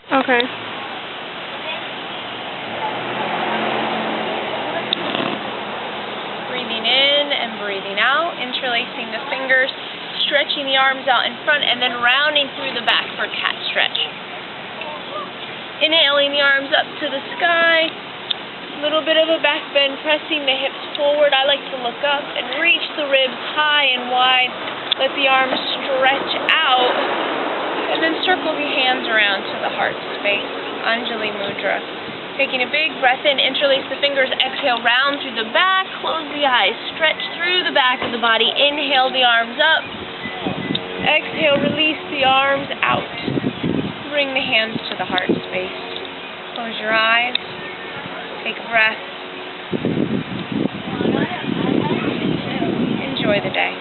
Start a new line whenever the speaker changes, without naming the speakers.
Okay.
Breathing in and breathing out, interlacing the fingers, stretching the arms out in front, and then rounding through the back for cat stretch. Inhaling the arms up to the sky, a little bit of a back bend, pressing the hips forward. I like to look up and reach the ribs high and wide. Let the arms stretch out, and then circle the hands around to the heart space, Anjali Mudra. Taking a big breath in, interlace the fingers, exhale, round through the back, close the eyes, stretch through the back of the body, inhale the arms up, exhale, release the arms out, bring the hands to the heart space, close your eyes, take a breath, enjoy the day.